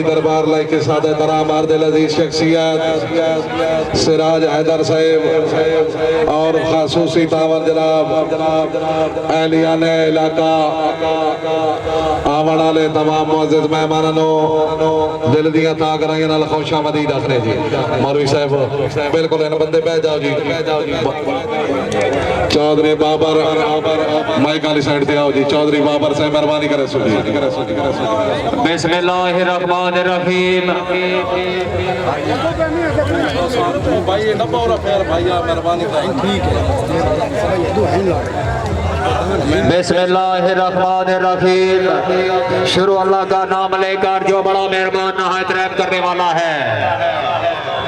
दरबार लाइके सादे तराम आर्दिल अजीज शख्सियत सिराज हैदर साहब और खासूसी तावर जनाब एहलियान इलाका आवन वाले तमाम मुअज़्ज़िज़ मेहमानों दिल दियां ताकरां नाल खुशामदीद आखने जी। मौलवी साहब बिल्कुल इन बंदे बह जाओ जी। चौधरी बाबर माइक वाली साइड से आओ जी। चौधरी बाबर साहब मेहरबानी करे सुन जी। बिस्मिल्लाहिर्रहमानिर्रहीम। भाई डब्बा और फिर भैया मेहरबानी करें। ठीक है। बिस्मिल्लाहिर्रहमानिर्रहीम। शुरू अल्लाह का नाम लेकर जो बड़ा मेहरबान नहायत रहम करने वाला है।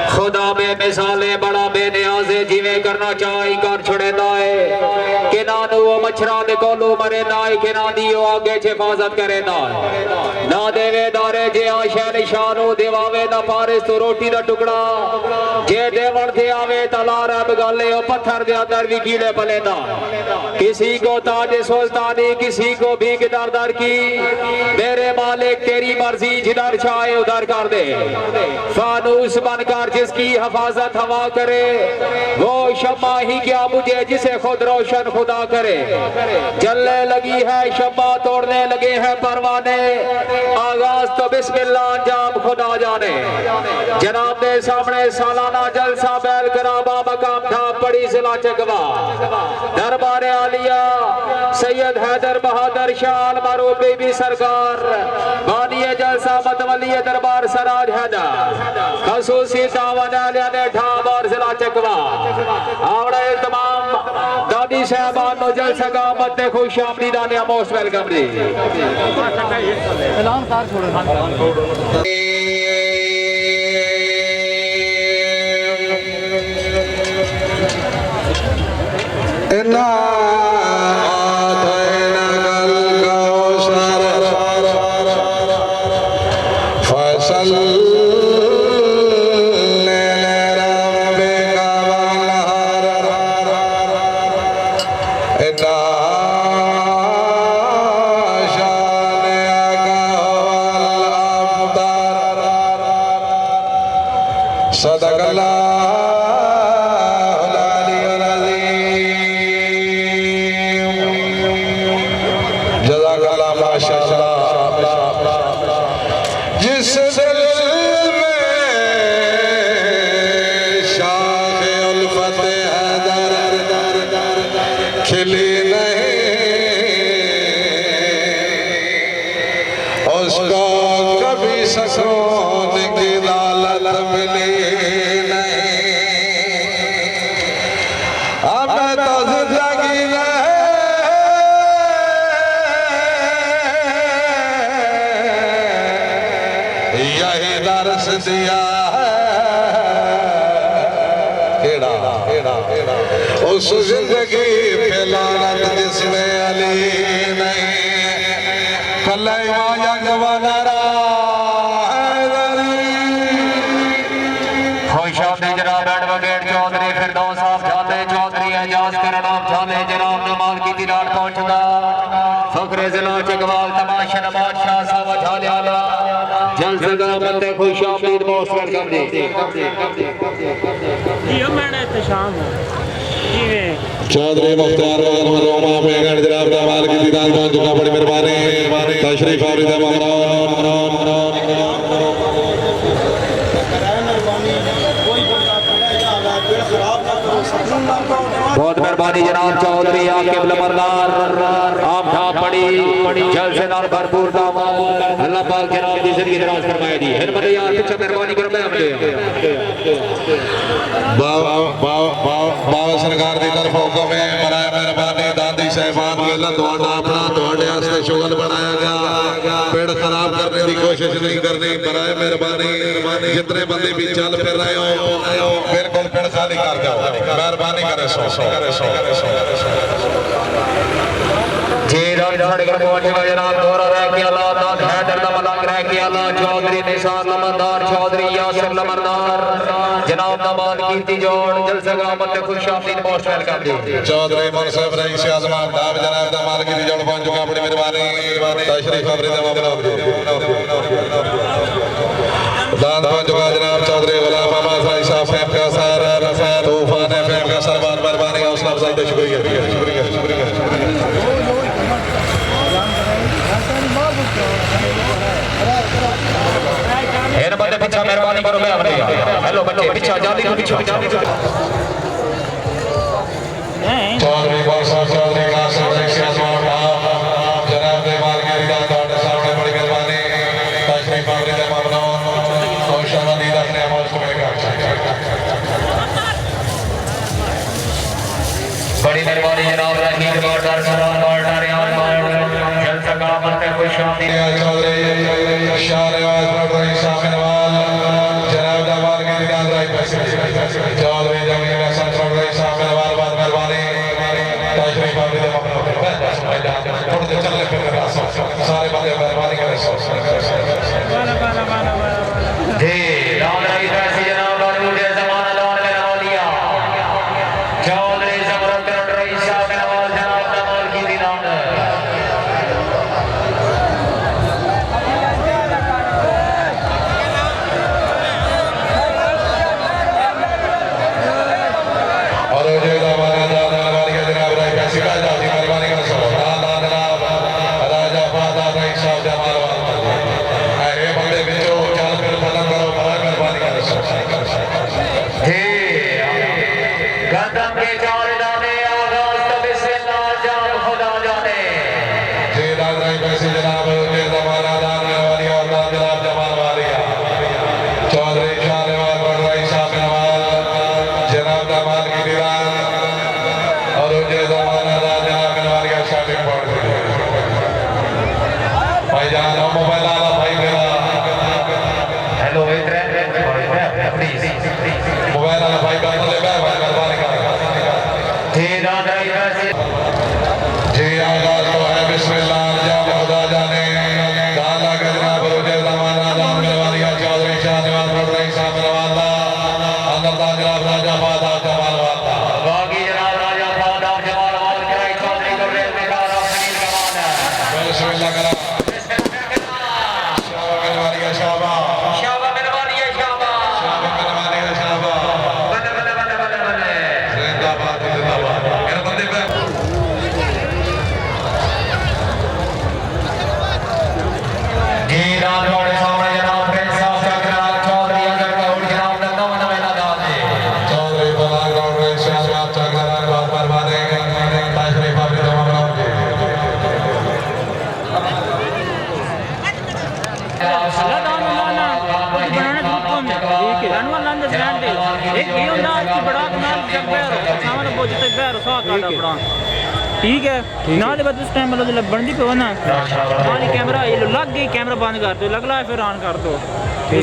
खुदा में मिसाले बड़ा बेनियाज़े जिवें करना चाहे कर छुड़े दाए कि ना वो मच्छरा दे कोलू मरे नाए कि ना दियो आगे च हिफाजत करे ना देवे दारे जे आशा निशानो देवावे ना पारिस तो रोटी दा टुकड़ा जे देवण दे आवे तला रब गाले ओ पत्थर दे अंदर भी कीड़े पले ना। किसी को ताज सुल्तानी किसी को भी दर की मेरे मालिक तेरी मर्जी जिधर चाहे उधर कर दे। फानूस बनकर जिसकी हिफाजत हवा करे वो शम्मा ही क्या मुझे जिसे खुद रोशन खुदा करे। जलने लगी है शम्मा तोड़ने लगे हैं परवाने आगाज तो बिस्मिल्लाह अंजाम खुदा जाने। जनाब के सामने सालाना जलसा बैल कराबा मकाम था पड़ी जिला चकवा दरबार आलिया सैयद हैदर बहादुर शाह मारो बेबी सरकार बानिए जलसा मतवलिए दरबार सराज हैदर खसूसी तावन ने ढाब और जिला चकवा आवड़े तमाम दादी साहबान नो जलसा का मत खुश आमदीदा ने मोस्ट वेलकम जी। ऐलान कार छोड़ो इन्ना उस जिंदगी फैलानत जिसमें अली नहीं कलैया जवाना खुशामदी जनाब एडवोकेट चौधरी फिरदौस साहब झाले चौधरी एजाज करनाम झाले जनाब नमाज की दिलार पहुंचदा फखरे जिला चकवाल तमाशा नवाज शाह साहब झाले आला जल सगामत खुशामदीद मोस्ट वेलकम जी। मैंने शाम चौधरी मुख्तार जनाब दामाल की दीदार पहुंच चुका बड़ी मेहरबानी तशरीफ आवरीदा बहुत मेहरबानी जनाब चौधरी आकिब लमरदार आप था पड़ी जल से नाल भरपूर दामाद अल्लाह पाक जनाब की जिंदगी दराज फरमाए दी हिरमत यार पीछे मेहरबानी कर मैं बाबा सरकार की तरफ हुक्म है बराए मेहरबानी दादी साहबान वेला तुहाडा अपना तुहाडे वास्ते शुगल बनाया गया पेड़ खराब करने की कोशिश नहीं करनी बराए मेहरबानी जितने बंदे भी चल फिर रहे हो बिल्कुल पेड़ खाली कर जाओ मेहरबानी करे सो जी जनाब दोरा रह के अल्लाह दाद हैदर मलंग रह के अल्लाह चौधरी निशान लमनदार चौधरी यासिर लमनदार जनाब नमाज कीर्ति जोड़ जलसा का मत खुशामदीद मोस्ट वेलकम जी। चौधरी मुनसिफ रईस आजम दाब जनाब दामाल की जोड़ पहुंच चुका बड़ी मेहरबानी तशरीफ आवरीदा नंबर में हमने हेलो बच्चे पीछे जाली के पीछे चौधरी बादशाह चौधरी का जनाब देवाल के रिदा दौड़ सामने बड़ी मेहरबानी तशरीफ आवरी दे ममनून और शामदी रखने अमल सुमेगा बड़ी मेहरबानी जनाब रहीम बॉर्डर सलाम बॉर्डर यार जल सका मत कोई शांति चौधरी शाहनवाज बड़ी शाहनवाज जनाब देवाल के रिदा राय पैसे चौधरी जमीन में संत बड़ी शाहनवाज बात मेहरबानी तशरीफ आवरी दे ममनून थोड़े देर चलने फिर सारे बंदे मेहरबानी करें जी राम रही पैसे जनाब मुझे जमाना दान में लगा दिया चौधरी जबरत रही शाह नवाज जनाब कमाल की दीदार और जो हमारे दादा के जनाब राय पैसे का जाती मेहरबानी करें सब दादा जनाब राजा फादा राय साहब जमाल ये बंदे बिचो चल फिर पलंग करो बड़ा मेहरबानी करें जी गंदम के चार दाने आगाज तब से नाजाम खुदा जाने जी दादा राय पैसे जनाब के जमाना दादा वाली और जनाब जमाल वालिया चौधरी शाहनवाज बड़ राय साहब नवाज जनाब जमाल की दीवार और जो जमाना दादा जनाब का शादी पड़ भाई जान मोबाइल आला भाई मेरा हेलो प्लीज मोबाइल वाला भाई का ले भाई मेहरबानी कर जी दादा पैसे जी आगाज तो है बिस्मिल्लाह जान खुदा जाने दादा का जनाब रोजे जमाना दान मेहरबानी का चौधरी शाहनवाज बड़ रही साहब नवाजा अंदर दा जनाब राजा फादा जमाल वाला बाकी जनाब राजा फादा जमाल वाल कराई चौधरी को रेल में कार समीर कमान है बिस्मिल्लाह करा शाबाश मेहरबानी का शाबाश शाबा मेहरबानी है शाबा मेहरबानी का शाबाश बल्ले बल्ले बल्ले बल्ले बल्ले जिंदाबाद जिंदाबाद मेरे बंदे पे जी रात वाले सामने जनाब प्रिंस साहब चक्राल चौधरी अंदर का उड़ जनाब नंदा मन में लगा दे चौधरी बलाल गौड़ रही शाहनवाज चक्राल बात मेहरबानी तशरीफ आवरी दे ममनून ठीक है ना बस उस टाइम मतलब बनती पे ना हमारी कैमरा लग गई कैमरा बंद कर दो लगला है फिर ऑन कर दो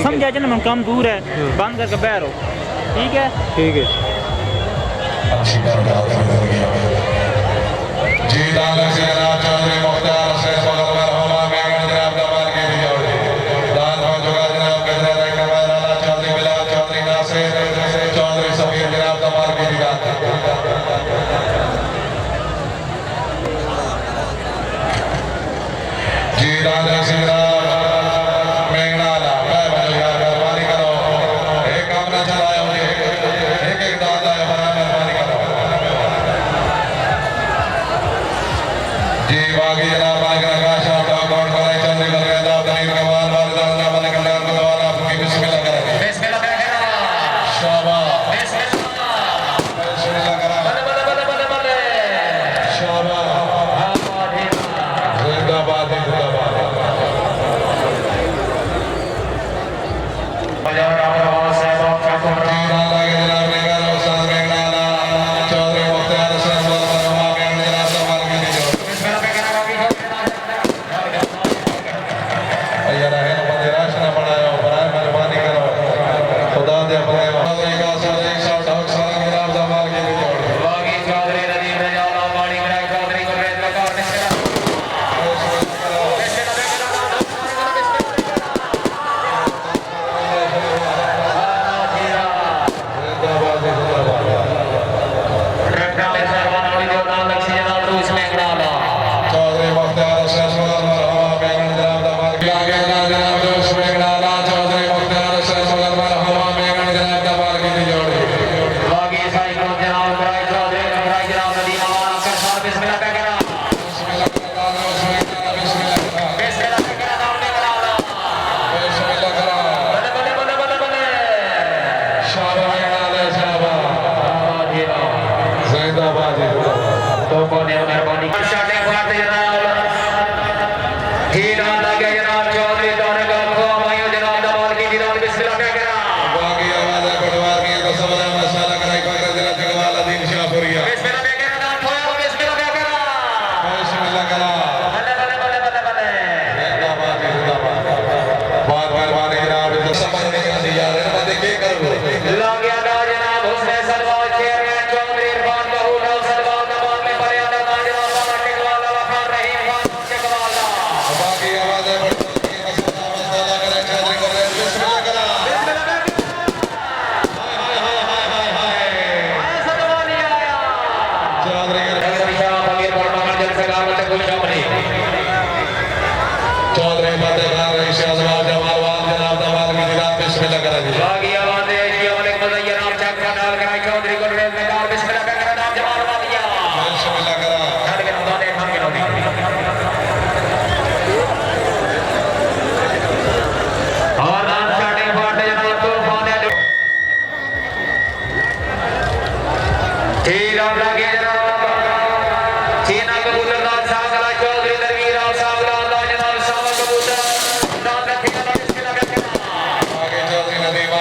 समझा ना मैं कम दूर है बंद करके बहर हो ठीक है जी दादा से जनाब चौधरी मुख्तार से बगल में रहमा में जनाब दमाल की भी जोड़ी दान हो जुगा जनाब गजरा राय कमाल वाला चौधरी बिलाल चौधरी नासिर चौधरी समीर जनाब दमाल की भी दान जी दादा से जनाब मेघनाला मैं बजो यार मेहरबानी करो एक काम ना चलाओ मुझे एक दादा है बड़ा मेहरबानी करो जी बागी जनाब आगे आकाशा डॉग गॉड कराई चंद्र कर गया दाव दलील कमाल वाले दादा वाले कल्याण को दवाना आपकी बिस्मिल्लाह करें बिस्मिल्लाह करा शाबाश बिस्मिल्लाह बिस्मिल्लाह करा बल्ले बल्ले बल्ले बल्ले बल्ले शाबाश जिंदाबाद जिंदाबाद बाजार आवाज साहब आपका जी दादा के जनाब निगाह उस्ताद मेघनाला चौधरी मुख्तार से बगल में रहमा में जनाब दमाल की भी जोड़ी बिस्मिल्लाह करा बाकी यार है ना बंदे राश ना बनाया बड़ा मेहरबानी करो खुदा दे अपने चौधरी का चौधरी साहब डॉग सलाम जनाब दमाल की भी जोड़ी बागी चौधरी नदीम रजाला बाड़ी कराई चौधरी को रेल में कार बिस्मिल्लाह चौधरी मुख्तार से बगल में रहमा में जनाब दमाल की आगे जनाब दोस्त मेघनाला चौधरी मुख्तार से बगल में रहमा में जनाब दमाल की भी जोड़ी बिस्मिल्लाह करा बिस्मिल्लाह करा बिस्मिल्लाह करा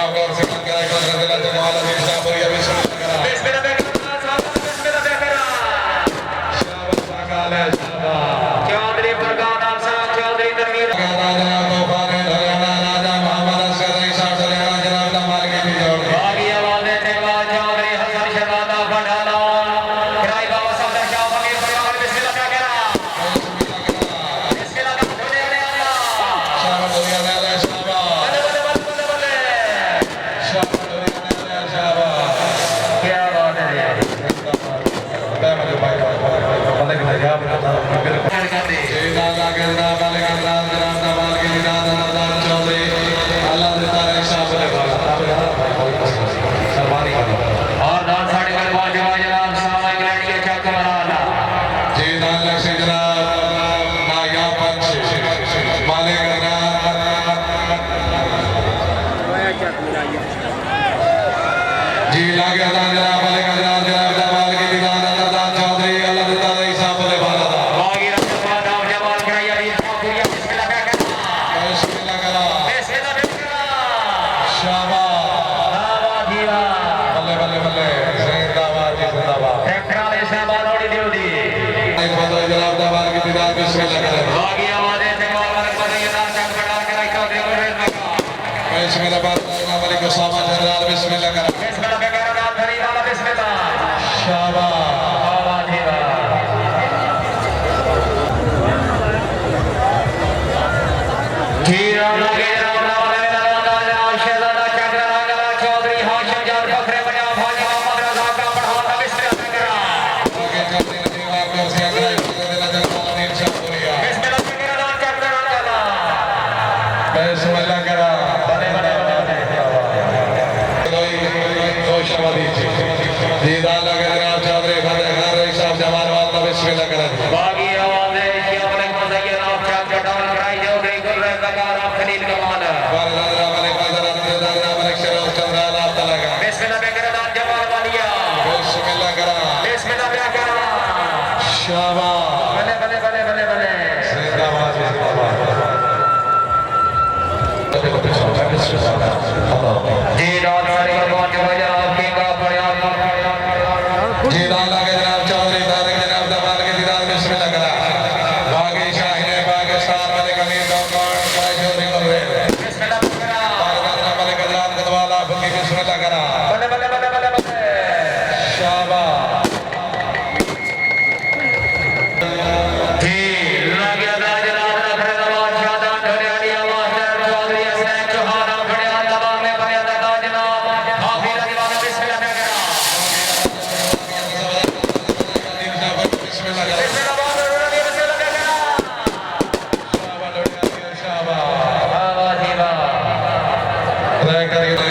शाबाश और सेकंड कैरेक्टर का दिला जमाल अभी शाहपुरी अभी बिस्मिल्लाह बिस्मिल्लाह शाबाश सकाल है शाबाश चौधरी प्रकाश साहब चौधरी तनवीर राजा तूफान हरियाणा राजा मोहम्मद असगर साहब हरियाणा जनाब दमाल के भी जोड़ बागी आवाज़ें तेगवा चौधरी हसन शहजादा भंडाला किराए बाबा सदर शाह फकीर परिवार बिस्मिल्लाह क्या कह रहा बिस्मिल्लाह का बोले अरे अल्लाह शाबाश हरियाणा शाबाश बल्ले बल्ले शाबाश हरियाणा शाबाश क्या बात है मैं मुझे भाई पता कि नहीं आप कर दे जनाब के जनाब वाले का जनाब दमाल के जनाब नरदान चौधरी अल्लाह देता है शाबाश सरबानी और दान साढ़े कर पांच जनाब साहब इंग्लैंड के चक मराना जी नानक से जनाब नाया पंच माले का जी लागे जनाब वाले का जनाब दमाल के जनाब नरदान चौधरी अल्लाह देता है शाबाश वाला बागी रफा नाम जमाल कराया अली ठाकुरिया बिस्मिल्लाह क्या कह रहा बिस्मिल्लाह करा बिस्मिल्लाह बिस्मिल्लाह शाबाश आवाज़ीवा बल्ले बल्ले बल्ले जिंदाबाद जी जिंदाबाद ट्रैक्टर वाले शहबाज ओडी देवदी एक बंदा जनाब दमाल के जनाब बिस्मिल्लाह करा बागी आवाज़ें तेगवा वाले बदयदार चक बड़ा कराई चौधरी गुररेज में बिस्मिल्लाह जनाब वाले को सामा जनरल बिस्मिल्लाह करा बिस्मिल्लाह क्या कह रहा धरी वाला बिस्मिल्लाह शाबाश आवाज़ीवा हीरा लगे राम वाले जनाब शहजादा चक गला चौधरी हाशिम जान फखरे बना भाजी मोहम्मद रजा का बढ़ावा बिस्मिल्लाह क्या कह रहा आगे चलते हैं आप लोग से अगला दिला जनाब अनिल शाहपुरिया बिस्मिल्लाह क्या कह रहा चक गला बिस्मिल्लाह करा बड़े बड़े कोशवादी जी दादा के जनाब चौधरी फतेह खान रईस साहब जवान वाला बिस्मिल्लाह करा बागी आवाज़ें शियाब अलग मज़य्यद आप चाक चटान कराई चौधरी गुररेज बकार आप खलील कमान वाला वाले का दादा वाले शेर चंद्रा आप तलगा बिस्मिल्लाह क्या कह रहा जमाल वालिया बिस्मिल्लाह करा बिस्मिल्लाह क्या कह रहा शाबाश बले बले बले बले बले जिंदाबाद जिंदाबाद जी दाद सारी का कौन जो जनाब की का प्रयास जी दादा के जनाब चौधरी तारिक जनाब दमाल के दीदार बिस्मिल्लाह करा बागी शाहीन पाकिस्तान वाले कमीर डॉक्टर कराई चौधरी गुररेज बिस्मिल्लाह क्या कह रहा पाकिस्तान वाले का जनाब गदवाला फकी बिस्मिल्लाह करा बले बले बले बले बले शाबाश जी लगे जनाब नखरे नवाज शादान ढोलियाली आवाज़ चौधरी हसनैन चौहान आप खड़े हैं दबाव में बने दादा जनाब हाफिज अली वाला बिस्मिल्लाह क्या कह रहा बिस्मिल्लाह करा बिस्मिल्लाह बाबा रोड़ी बिस्मिल्लाह क्या कह रहा शाबाश शाबाश आवाज़ीवा रह करके दे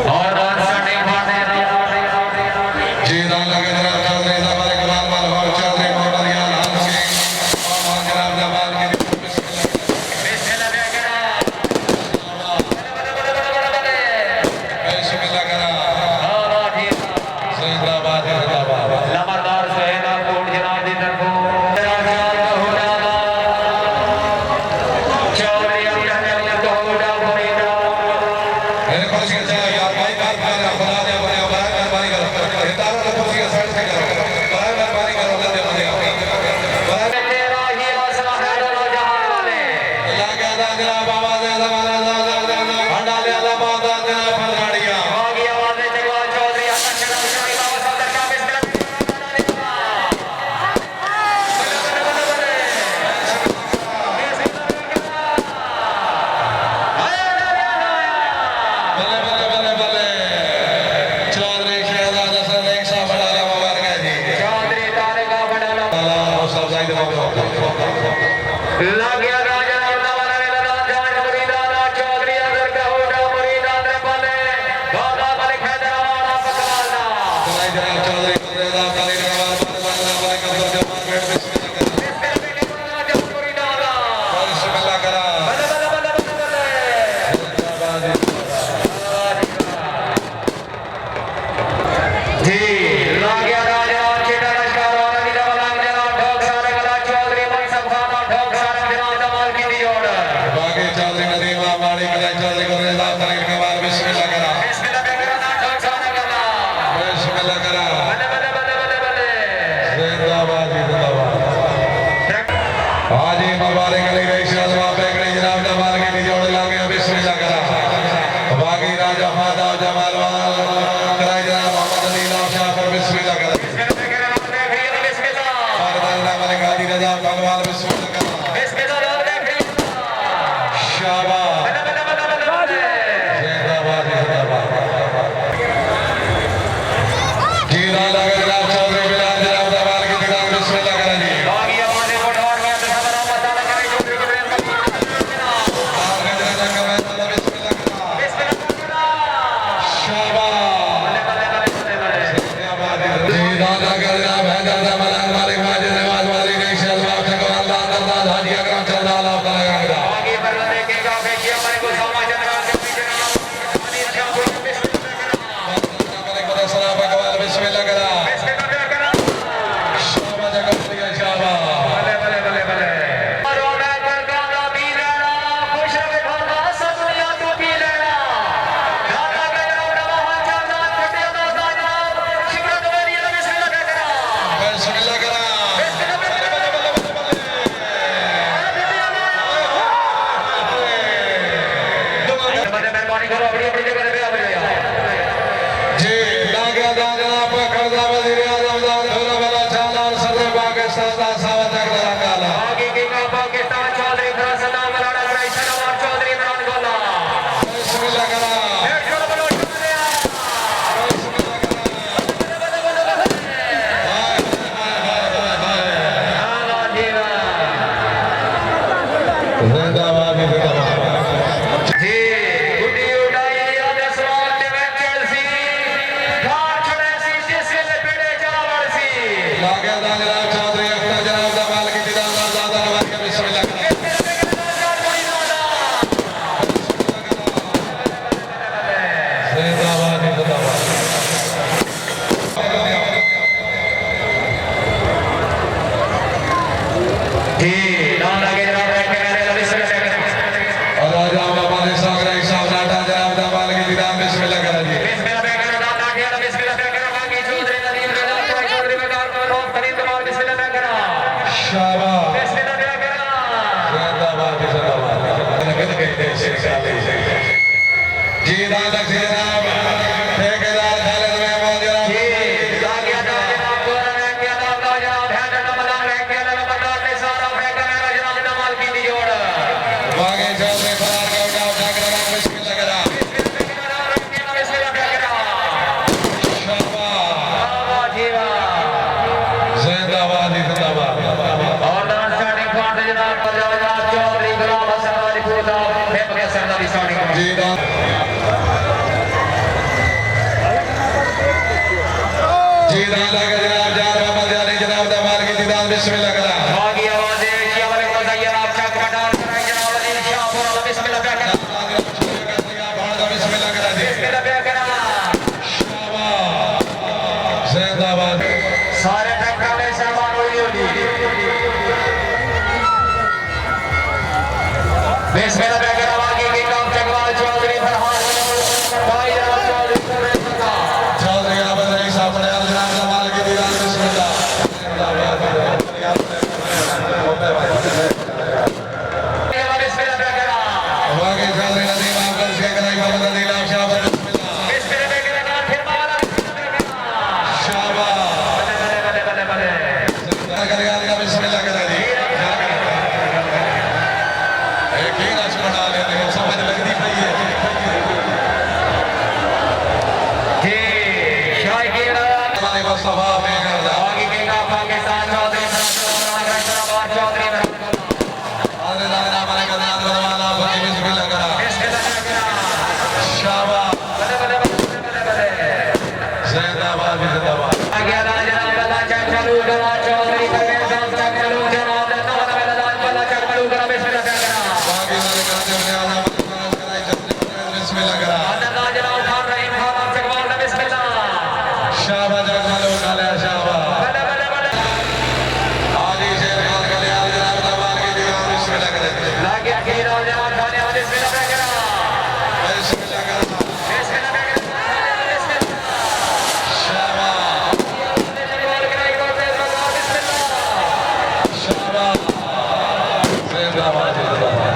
और दान साढ़े फाटे जी दादा के जनाब चौधरी दमाल कमाल वाल हो चौधरी मोटरिया लाल सिंह और जनाब दमाल के बिस्मिल्लाह क्या कह रहा बले बले बले बले बिस्मिल्लाह करा आवाज़ीवा जिंदाबाद जिंदाबाद लमरदार सुहेना कोट जनाब दी तरफों चौधरी जिंदाबाद जिंदाबाद जी गुड्डी उड़ाई आसमान दे विच चलसी खार छड़े सी जिसे दे पेड़े जावड़ सी लागे दा जनाब चौधरी अख्तर जनाब दा माल की दीदार नाल ज़्यादा नवाज के बिस्मिल्लाह जिंदाबाद जिंदाबाद जी नाम लगे जनाब बैठ के मेरे बिस्मिल्लाह और राजा बाबा ने सागरा हिसाब नाटा जनाब दा माल की दीदार बिस्मिल्लाह करा जी बिस्मिल्लाह बेकर नाम लगे बिस्मिल्लाह बेकर बाकी चौधरी नदीम जनाब चौधरी बेकार रोज खरीद कमाल बिस्मिल्लाह बेकर शाबाश बिस्मिल्लाह बेकर जिंदाबाद जिंदाबाद लगन के शेर काले जी दादा जनाब ठेकेदार खालिद महमूद जनाब जी लागे जनाब कोरा ने किया नाम जनाब है नाम लगे के नाम ने सारा बेकर मेरा जनाब माल की दी जोड़ वागे चौधरी फरार का उठा उठा कर बिस्मिल्लाह करा बिस्मिल्लाह बेकर शाबाश जी वाह जिंदाबाद जिंदाबाद और डांस स्टार्टिंग पॉइंट जनाब जनाब चौधरी गुलाम हसन वाली पूरा है के सरदारी स्टार्टिंग जी दादा जी दादा का जनाब जार बाबा जानी जनाब दा माल की दीदार बिस्मिल्लाह करा बागी आवाज है कि वाले को सैयद आप चक पटाल कराई जनाब अली शाहपुर बिस्मिल्लाह बेकर बिस्मिल्लाह करा जी बिस्मिल्लाह बेकर शाबाश जिंदाबाद सारे ट्रैक्टर में सामान हुई होगी बिस्मिल्लाह बेकर बागी के काम चकवाल चौधरी फरहान भाई जनाब चौधरी चौधरी अहमद रईस साहब ने जनाब दा माल की दीदार बिस्मिल्लाह बिस्मिल्लाह बेकर वागे चौधरी नदीम आपकर से कराई बाबा नदीम आप शाबाश बिस्मिल्लाह बेकर नाम फिर मारा शाबाश बले बले बले करेगा बिस्मिल्लाह करा जी एक ही रच बना लेते हैं समझ लगती पई है जी शायकीन हमारे मुस्तफा में करदा बागी के काम पाकिस्तान चौधरी फरहान चौधरी आने दाना हमारे कदम बनवाना बनी बिस्मिल्लाह करा बिस्मिल्लाह बेकर शाबाश बले बले बले जिंदाबाद जिंदाबाद आगे जनाब अल्लाह चक चालू करा चौधरी परवेज साहब चक चालू जनाब अल्लाह वाला चक चालू करा बिस्मिल्लाह बेकर बाकी वाले कहते हैं आला कराई बिस्मिल्लाह करा अल्लाह जनाब खान रहीम खान आप चकवाल बिस्मिल्लाह शाबाश जगमालो काले शाबाश बले बले बले आजी शेर खान कल्याण जनाब दा माल की दीदार बिस्मिल्लाह करा लागे अखीर जनाब खाने वाले बिस्मिल्लाह बेकर बिस्मिल्लाह करा बिस्मिल्लाह बेकर बिस्मिल्लाह शाबाश जनाब कराई को बिस्मिल्लाह शाबाश जिंदाबाद जिंदाबाद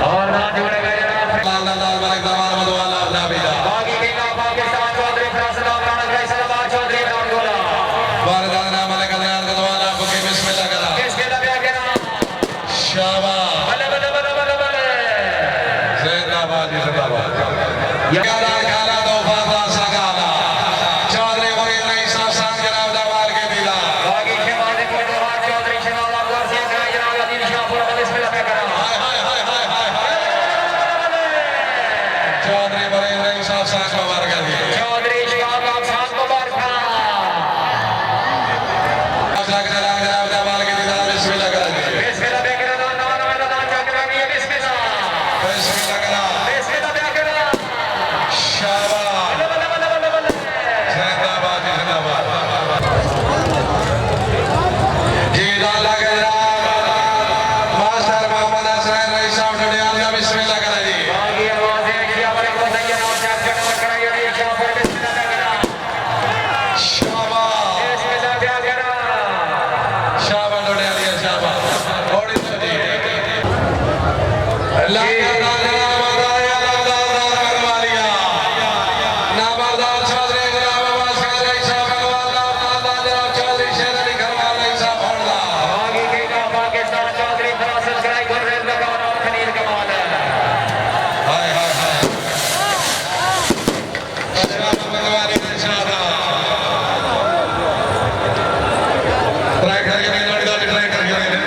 और ना जोड़ेगा जनाब लाल लाल मालिक दरबार मधुवाला नाबिदा बागी के काम पाकिस्तान चौधरी फरासद राणा फैसलाबाद चौधरी रामगोला बारदान मालिक कल्याण मधुवाला बुके बिस्मिल्लाह करा बिस्मिल्लाह बेकर शाबाश बले बले बले बले बले जिंदाबाद जिंदाबाद काला काला तोहफा फासा काला चौधरी फरीद रईस साहब सांग जनाब दा माल की दीदार बागी शहबाज कोटवार चौधरी शहबाज अब्दुल सिंह कराई जनाब अदील शाहपुर बिस्मिल्लाह बेकर हाय हाय हाय हाय हाय चौधरी फरीद रईस साहब सांग मुबारक दी चौधरी शहबाज आप साथ मुबारक जनाब जनाब दा माल की दीदार बिस्मिल्लाह करा जी बिस्मिल्लाह बेकर नाम चक रही है बिस्मिल्लाह बिस्मिल्लाह करा बिस्मिल्लाह बेकर शाबाश बले बले बले बले जिंदाबाद जिंदाबाद जी लाला के मास्टर मोहम्मद हसन रईस साहब डडियाल का बिस्मिल्लाह करा जी बागी आवाज है कि वाले को सैयद आप चक कराई अली शाहपुर बिस्मिल्लाह बेकर शाबाश बिस्मिल्लाह बेकर शाबाश डडियाल शाबाश थोड़ी सी जी लाला बागी के काम पाकिस्तान चौधरी फरासद कराई गुर्रेज लगान और खनील कमाल हाय हाय हाय शाबाश भगवान शाबाश ट्राई करके नहीं ट्राई करके नहीं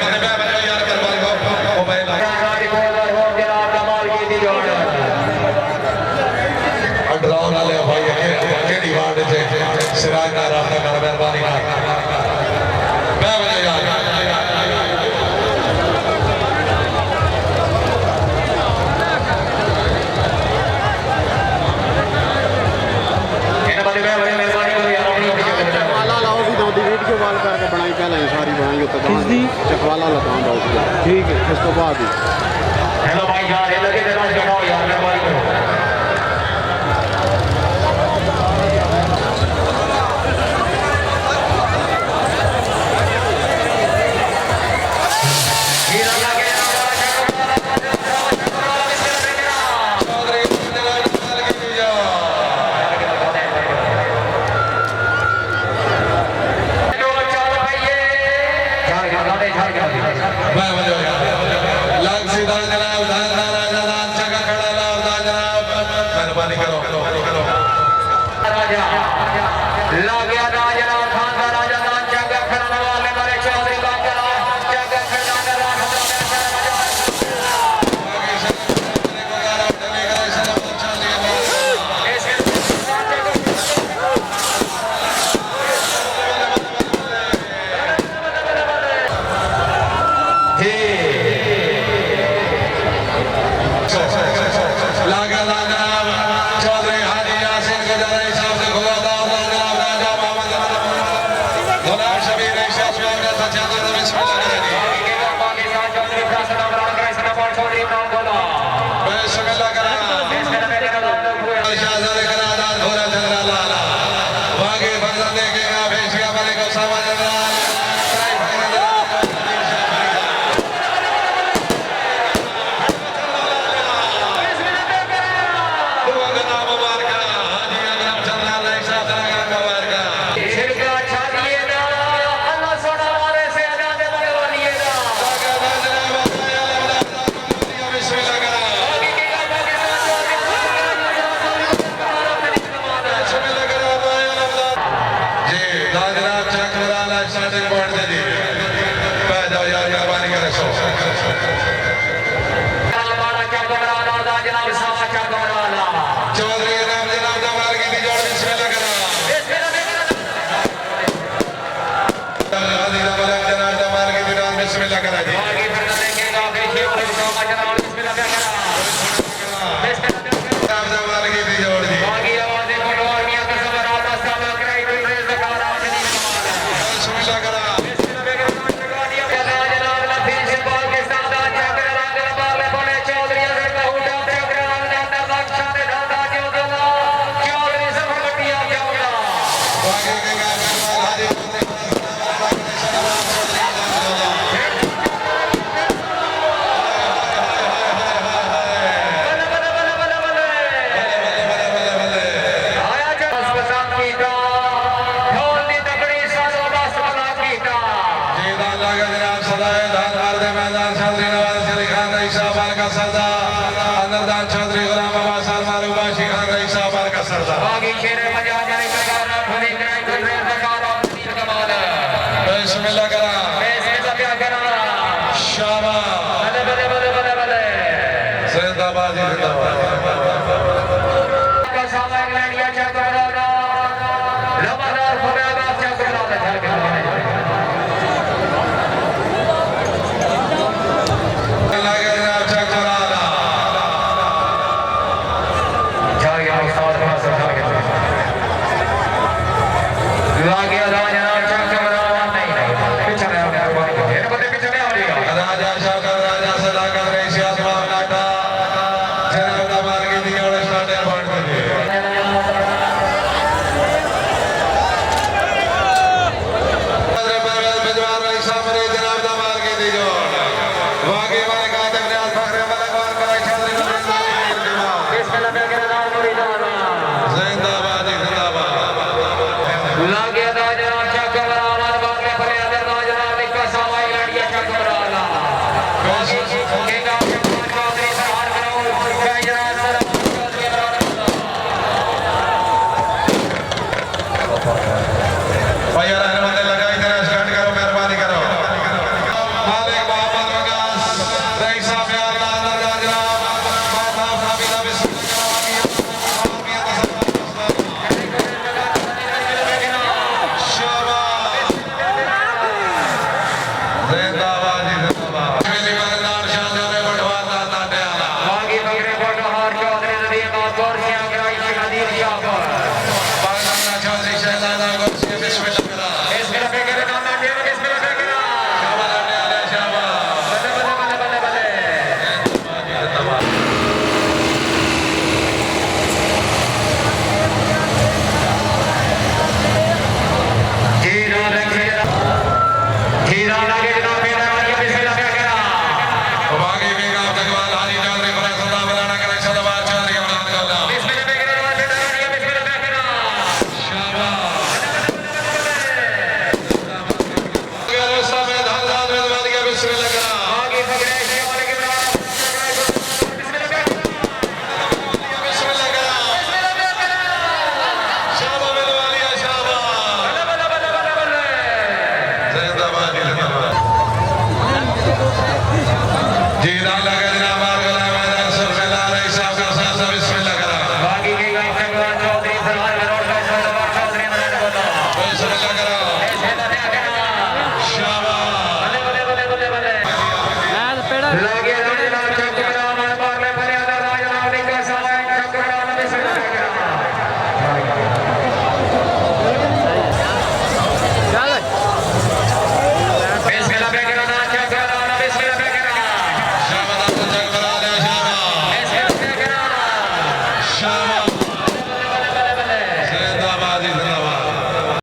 पता मैं यार कर पाऊंगा ओ भाई सिराज का रास्ता कर मेहरबानी कर मैं बनेगा बनाई पहले सारी बनाई चकवाला लगाम बहुत ठीक है इस तो बाद ही हेलो भाई यार ये लगे देना चढ़ाओ यार मेहरबानी करो शाबाश जिंदाबाद जिंदाबाद